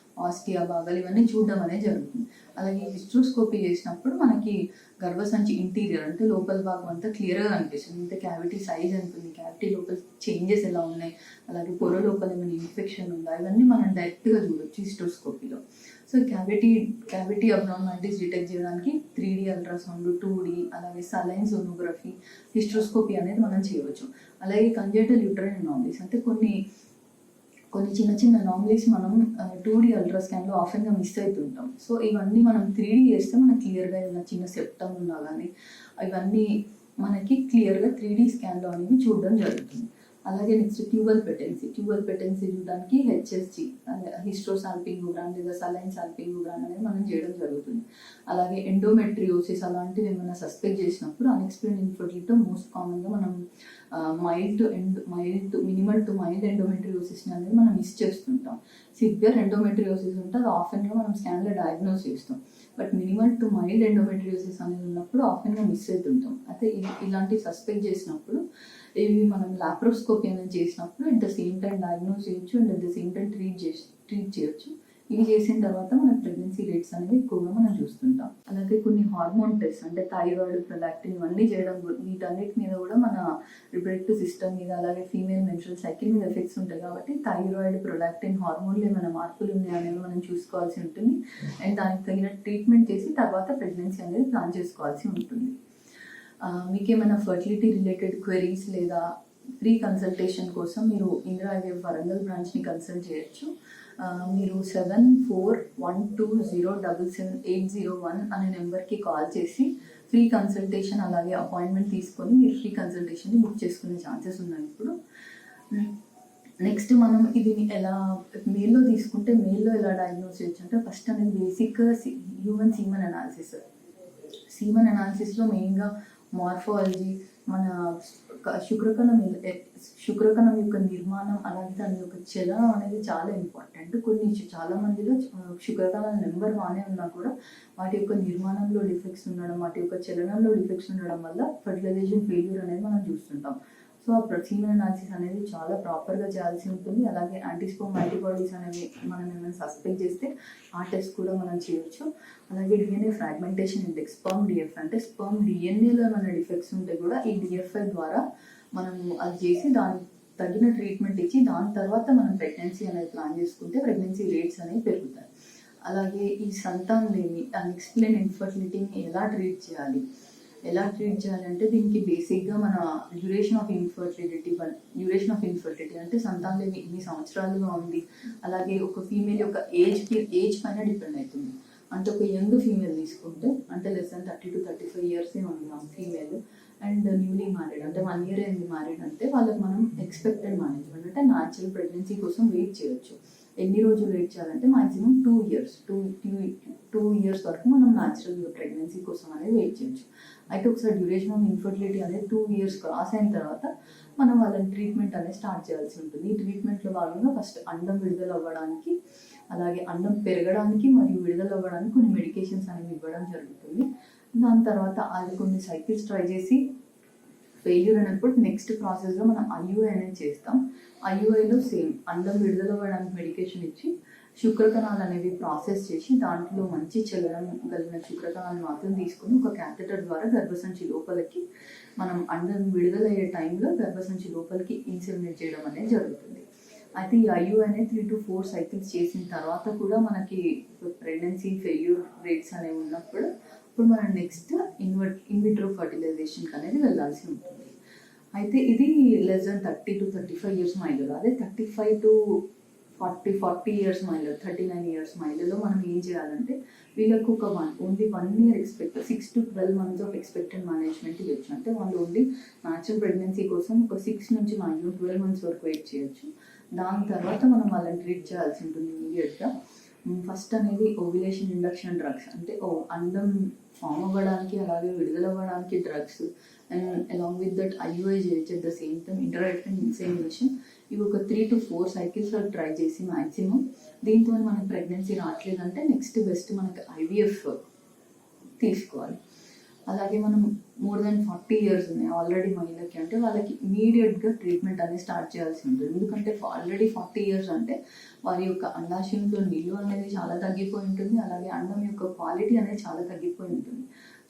ఆస్టియా భాగాలు ఇవన్నీ చూడడం అనేది జరుగుతుంది. అలాగే హిస్ట్రోస్కోపీ చేసినప్పుడు మనకి గర్భసంచి ఇంటీరియర్ అంటే లోపల భాగం అంతా క్లియర్గా కనిపిస్తుంది. ఇంత క్యావిటీ సైజ్ ఉంటుంది, క్యావిటీ లోపల చేంజెస్ ఎలా ఉన్నాయి, అలాగే పొర లోపల ఏమైనా ఇన్ఫెక్షన్ ఉందా, ఇవన్నీ మనం డైరెక్ట్గా చూడొచ్చు హిస్ట్రోస్కోపీలో. సో క్యావిటీ అబ్నార్మాలిటీస్ డిటెక్ట్ చేయడానికి 3D అల్ట్రాసౌండ్, 2D, అలాగే సలైన్ సోనోగ్రఫీ, హిస్ట్రోస్కోపీ అనేది మనం చేయవచ్చు. అలాగే కంజెంటల్ యూట్రైన్ అనామలీస్ అంటే కొన్ని చిన్న చిన్న అనామలీస్ మనం 2D అల్ట్రా స్కాన్లో ఆఫెన్గా మిస్ అవుతుంటాం. సో ఇవన్నీ మనం 3D చేస్తే మనకు క్లియర్గా ఏదైనా చిన్న సెప్టమ్ ఉన్నా కానీ ఇవన్నీ మనకి క్లియర్గా 3D స్కాన్లో అనేవి చూడడం జరుగుతుంది. అలాగే నెక్స్ట్ ట్యూబల్ పెటెన్సీ చూడడానికి HSG హిస్ట్రోసాల్పింగోగ్రామ్ లేదా సలైన్ సాల్పింగోగ్రామ్ అనేది మనం చేయడం జరుగుతుంది. అలాగే ఎండోమెట్రియోసిస్ అలాంటివి ఏమైనా సస్పెక్ట్ చేసినప్పుడు అన్ఎక్స్ప్లెయిన్డ్ ఇన్ఫర్టిలిటీతో మోస్ట్ కామన్గా మనం మినిమల్ టు మైల్డ్ ఎండోమెట్రియోసిస్ అనేది మనం మిస్ చేస్తుంటాం. సివియర్ ఎండోమెట్రియోసిస్ ఉంటే అది ఆఫెన్గా మనం స్కాన్లో డయాగ్నోస్ చేస్తాం. But minimal to mild endometriosis అనేది ఉన్నప్పుడు ఆఫెన్గా మిస్ అవుతుంటాం. అయితే ఇలాంటి సస్పెక్ట్ చేసినప్పుడు ఇవి మనం లాప్రోస్కోపీ అనేది చేసినప్పుడు at the same time diagnose చేయొచ్చు and at the same time treat చేయొచ్చు. ఇవి చేసిన తర్వాత మనకు ప్రెగ్నెన్సీ రేట్స్ అనేవి ఎక్కువగా మనం చూస్తుంటాం. అలాగే కొన్ని హార్మోన్ టెస్ట్ అంటే థైరాయిడ్, ప్రొలాక్టిన్ ఇవన్నీ చేయడం, వీటన్నిటి మీద కూడా మన రిప్రొడక్టివ్ సిస్టమ్ మీద అలాగే ఫీమేల్ మెన్స్ట్రువల్ సైకిల్ మీద ఎఫెక్ట్స్ ఉంటాయి. కాబట్టి థైరాయిడ్, ప్రొలాక్టిన్ హార్మోన్లు ఏమైనా మార్పులు ఉన్నాయనేవి మనం చూసుకోవాల్సి ఉంటుంది. అండ్ దానికి తగిన ట్రీట్మెంట్ చేసి తర్వాత ప్రెగ్నెన్సీ అనేది ప్లాన్ చేసుకోవాల్సి ఉంటుంది. మీకు ఏమైనా ఫర్టిలిటీ రిలేటెడ్ క్వెరీస్ లేదా ఫ్రీ కన్సల్టేషన్ కోసం మీరు ఇందిరా ఐవీఎఫ్ వరంగల్ బ్రాంచ్ని కన్సల్ట్ చేయొచ్చు. మీరు 7412077801 అనే నెంబర్కి కాల్ చేసి ఫ్రీ కన్సల్టేషన్ అలాగే అపాయింట్మెంట్ తీసుకొని మీరు ఫ్రీ కన్సల్టేషన్ని బుక్ చేసుకునే ఛాన్సెస్ ఉన్నాయి. ఇప్పుడు నెక్స్ట్ మనం ఇది ఎలా మెయిల్లో తీసుకుంటే మెయిల్లో ఎలా డయాగ్నోస్ చేయొచ్చు అంటే ఫస్ట్ అనేది బేసిక్గా హ్యూమన్ సీమన్ అనాలిసిస్లో మెయిన్గా మార్ఫాలజీ, మన శుక్రకణం యొక్క నిర్మాణం అలాగే దాని యొక్క చలనం అనేది చాలా ఇంపార్టెంట్. చాలా మందిలో శుక్రకణాల నెంబర్ బాగానే ఉన్నా కూడా వాటి యొక్క నిర్మాణంలో డిఫెక్ట్స్ ఉండడం, వాటి యొక్క చలనంలో డిఫెక్ట్స్ ఉండడం వల్ల ఫర్టిలైజేషన్ ఫెయిల్యూర్ అనేది మనం చూస్తుంటాం. సో ఆ సీమన్ అనాలిసిస్ అనేది చాలా ప్రాపర్గా చేయాల్సి ఉంటుంది. అలాగే యాంటీస్పర్మ్ యాంటీబాడీస్ అనేవి మనం ఏమైనా సస్పెక్ట్ చేస్తే ఆ టెస్ట్ కూడా మనం చేయొచ్చు. అలాగే DNA ఫ్రాగ్మెంటేషన్ ఇండెక్స్ స్పర్మ్ అంటే స్పర్మ్ DNAలో ఏమైనా డిఫెక్ట్స్ ఉంటే కూడా ఈ DFI ద్వారా మనం అది చేసి దానికి తగిన ట్రీట్మెంట్ ఇచ్చి దాని తర్వాత మనం ప్రెగ్నెన్సీ అనేది ప్లాన్ చేసుకుంటే ప్రెగ్నెన్సీ రేట్స్ అనేవి పెరుగుతాయి. అలాగే ఈ సంతానం లేని అన్ఎక్స్ప్లెయిన్ ఇన్ఫర్టిలిటీని ఎలా ట్రీట్ చేయాలి అంటే దీనికి బేసిక్గా మన డ్యూరేషన్ ఆఫ్ ఇన్ఫర్టిలిటీ అంటే సంతానం లేని ఎన్ని సంవత్సరాలుగా ఉంది, అలాగే ఒక ఫీమేల్ యొక్క ఏజ్ పైన డిపెండ్ అవుతుంది. అంటే ఒక యంగ్ ఫీమేల్ తీసుకుంటే అంటే లెస్ దాన్ 30 to 35 ఇయర్సే ఉన్నాం ఫీమేల్ అండ్ న్యూలీ మ్యారీడ్ అంటే 1 year అయింది మ్యారీడ్ అంటే వాళ్ళకి మనం ఎక్స్పెక్టెడ్ మేనేజ్మెంట్ అంటే న్యాచురల్ ప్రెగ్నెన్సీ కోసం వెయిట్ చేయొచ్చు. ఎన్ని రోజులు వెయిట్ చేయాలంటే మాక్సిమం 2 years వరకు మనం న్యాచురల్ ప్రెగ్నెన్సీ కోసం అనేది వెయిట్ చేయొచ్చు. అయితే ఒకసారి డ్యూరేషన్ ఆఫ్ ఇన్ఫర్టిలిటీ అనేది 2 years క్రాస్ అయిన తర్వాత మనం వాళ్ళని ట్రీట్మెంట్ అనేది స్టార్ట్ చేయాల్సి ఉంటుంది. ఈ ట్రీట్మెంట్లో భాగంగా ఫస్ట్ అండం విడుదల అవ్వడానికి అలాగే అండం పెరగడానికి మరియు విడుదల అవ్వడానికి కొన్ని మెడికేషన్స్ అనేవి ఇవ్వడం జరుగుతుంది. దాని తర్వాత అది కొన్ని సైకిల్స్ ట్రై చేసి ఫెయిల్యూర్ అయినప్పుడు నెక్స్ట్ ప్రాసెస్లో మనం IUI అనేది చేస్తాం. IUIలో సేమ్ అండం విడుదల అవ్వడానికి మెడికేషన్ ఇచ్చి శుక్రకణాలు అనేవి ప్రాసెస్ చేసి దాంట్లో మంచి చలనం కలిగిన శుక్రకణాలు మాత్రం తీసుకుని ఒక క్యాథెటర్ ద్వారా గర్భసంచి లోపలికి మనం అండం విడుదలయ్యే టైంలో గర్భసంచి లోపలికి ఇన్సెమినేట్ చేయడం అనేది జరుగుతుంది. అయితే ఈ IUI అనేది 3 to 4 cycles చేసిన తర్వాత కూడా మనకి ప్రెగ్నెన్సీ ఫెయిల్యూర్ రేట్స్ అనేవి ఉన్నప్పుడు ఇప్పుడు మనం నెక్స్ట్ ఇన్విట్రో ఫర్టిలైజేషన్కి అనేది వెళ్ళాల్సి ఉంటుంది. అయితే ఇది లెస్ దాన్ 30 to 35 years మహిళలు, అదే 35 to 40 years మహిళలు, 39 years మహిళలో మనం ఏం చేయాలంటే వీళ్ళకు ఒక only 1 year 6 to 12 months of expected management ఇవ్వచ్చు. అంటే వాళ్ళు ఓన్లీ న్యాచురల్ ప్రెగ్నెన్సీ కోసం ఒక 6 నుంచి మాక్సిమం 12 months వరకు వెయిట్ చేయొచ్చు. దాని తర్వాత మనం వాళ్ళని ట్రీట్ చేయాల్సి ఉంటుంది ఇమీడియట్గా. ఫస్ట్ అనేది ఓవ్యులేషన్ ఇండక్షన్ డ్రగ్స్, అంటే అండం ఫామ్ అవ్వడానికి అలాగే విడుదల అవ్వడానికి drugs, and along with that IUI చేయొచ్చు. At the same time interactive insemination. ఇవి ఒక 3 to 4 cycles ట్రై చేసి మ్యాక్సిమం దీంతో మనకు ప్రెగ్నెన్సీ రావట్లేదంటే నెక్స్ట్ బెస్ట్ మనకి IVF తీసుకోవాలి. అలాగే మనం మోర్ దాన్ 40 years ఉన్నాయి ఆల్రెడీ మహిళకి అంటే వాళ్ళకి ఇమీడియట్గా ట్రీట్మెంట్ అనేది స్టార్ట్ చేయాల్సి ఉంటుంది. ఎందుకంటే ఆల్రెడీ 40 years అంటే వారి యొక్క అండాశయంలో నిలువ అనేది చాలా తగ్గిపోయి ఉంటుంది, అలాగే అండం యొక్క క్వాలిటీ అనేది చాలా తగ్గిపోయి ఉంటుంది.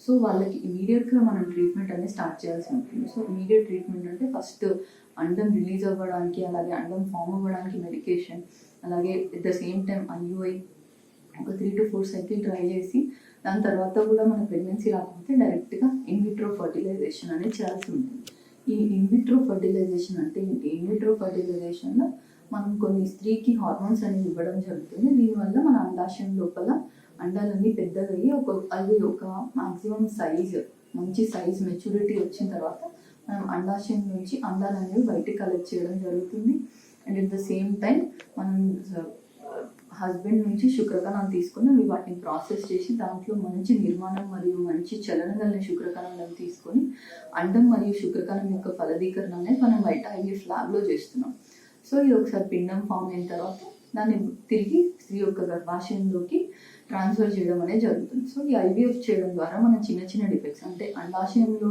సో వాళ్ళకి ఇమీడియట్గా మనం ట్రీట్మెంట్ అనేది స్టార్ట్ చేయాల్సి ఉంటుంది. సో ఇమీడియట్ ట్రీట్మెంట్ అంటే ఫస్ట్ అండం రిలీజ్ అవ్వడానికి, అలాగే అండం ఫామ్ అవ్వడానికి మెడికేషన్, అలాగే at the same time IUI ఒక 3 to 4 cycle ట్రై చేసి దాని తర్వాత కూడా మన ప్రెగ్నెన్సీ రాకపోతే డైరెక్ట్గా ఇన్విట్రో ఫర్టిలైజేషన్ అనేది చేయాల్సి ఉంటుంది. ఈ ఇన్విట్రో ఫర్టిలైజేషన్ అంటే ఇన్విట్రో ఫర్టిలైజేషన్లో మనం కొన్ని స్త్రీకి హార్మోన్స్ అనేవి ఇవ్వడం జరుగుతుంది. దీనివల్ల మన అండాశయం లోపల అండాలన్నీ పెద్దదయ్యి అది ఒక మాక్సిమం సైజ్, మంచి సైజ్ మెచ్యూరిటీ వచ్చిన తర్వాత మనం అండాశయం నుంచి అండాలు అనేవి బయటికి కలెక్ట్ చేయడం జరుగుతుంది. And at the same time మనం హస్బెండ్ నుంచి శుక్రకణాలు తీసుకొని అవి వాటిని ప్రాసెస్ చేసి దాంట్లో మంచి నిర్మాణం మరియు మంచి చలన కలిగిన శుక్రకణాలను తీసుకొని అండం మరియు శుక్రకణం యొక్క ఫలదీకరణ అనేది మనం బయట IVF ల్యాబ్లో చేస్తున్నాం. సో ఇది ఒకసారి పిండం ఫామ్ అయిన తర్వాత దాన్ని తిరిగి స్త్రీ యొక్క గర్భాశయంలోకి ట్రాన్స్ఫర్ చేయడం అనేది జరుగుతుంది. సో ఈ IVF చేయడం ద్వారా మనం చిన్న చిన్న డిఫెక్ట్స్ అంటే అండాశయంలో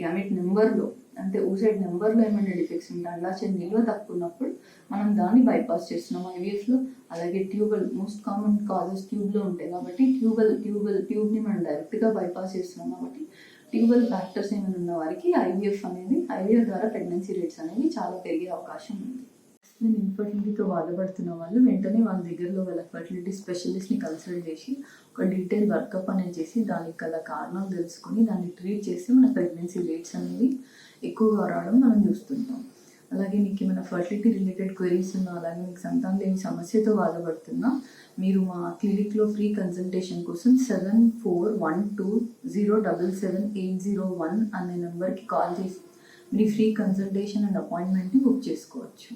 గ్యామెట్ నెంబర్లో అంటే oocyte నెంబర్లో ఏమైనా డిఫెక్ట్స్ ఉంటే అండాశయం నిల్వ తక్కువ ఉన్నప్పుడు మనం దాన్ని బైపాస్ చేస్తున్నాం IVFలో. అలాగే ట్యూబల్ మోస్ట్ కామన్ కాజెస్ ట్యూబ్లో ఉంటాయి కాబట్టి ట్యూబ్ని మనం డైరెక్ట్గా బైపాస్ చేస్తున్నాం కాబట్టి ట్యూబల్ ఫ్యాక్టర్స్ ఏమైనా ఉన్న వారికి IVF ద్వారా ప్రెగ్నెన్సీ రేట్స్ అనేవి చాలా పెరిగే అవకాశం ఉంది. నేను ఇన్ఫర్టిలిటీతో బాధపడుతున్న వాళ్ళు వెంటనే వాళ్ళ దగ్గరలో వాళ్ళ ఫర్టిలిటీ స్పెషలిస్ట్ని కన్సల్ట్ చేసి ఒక డీటెయిల్ వర్కప్ అనేది చేసి దానికి గల కారణాలు తెలుసుకొని దాన్ని ట్రీట్ చేస్తే మన ప్రెగ్నెన్సీ రేట్స్ అనేవి ఎక్కువగా రావడం మనం చూస్తుంటాం. అలాగే మీకు ఏమైనా ఫర్టిలిటీ రిలేటెడ్ క్వెరీస్ ఉన్నా, అలాగే మీకు సంతానం లేని సమస్యతో బాధపడుతున్నా మీరు మా క్లినిక్లో ఫ్రీ కన్సల్టేషన్ కోసం 7412077801 అనే నెంబర్కి కాల్ చేసి మీ ఫ్రీ కన్సల్టేషన్ అండ్ అపాయింట్మెంట్ని బుక్ చేసుకోవచ్చు.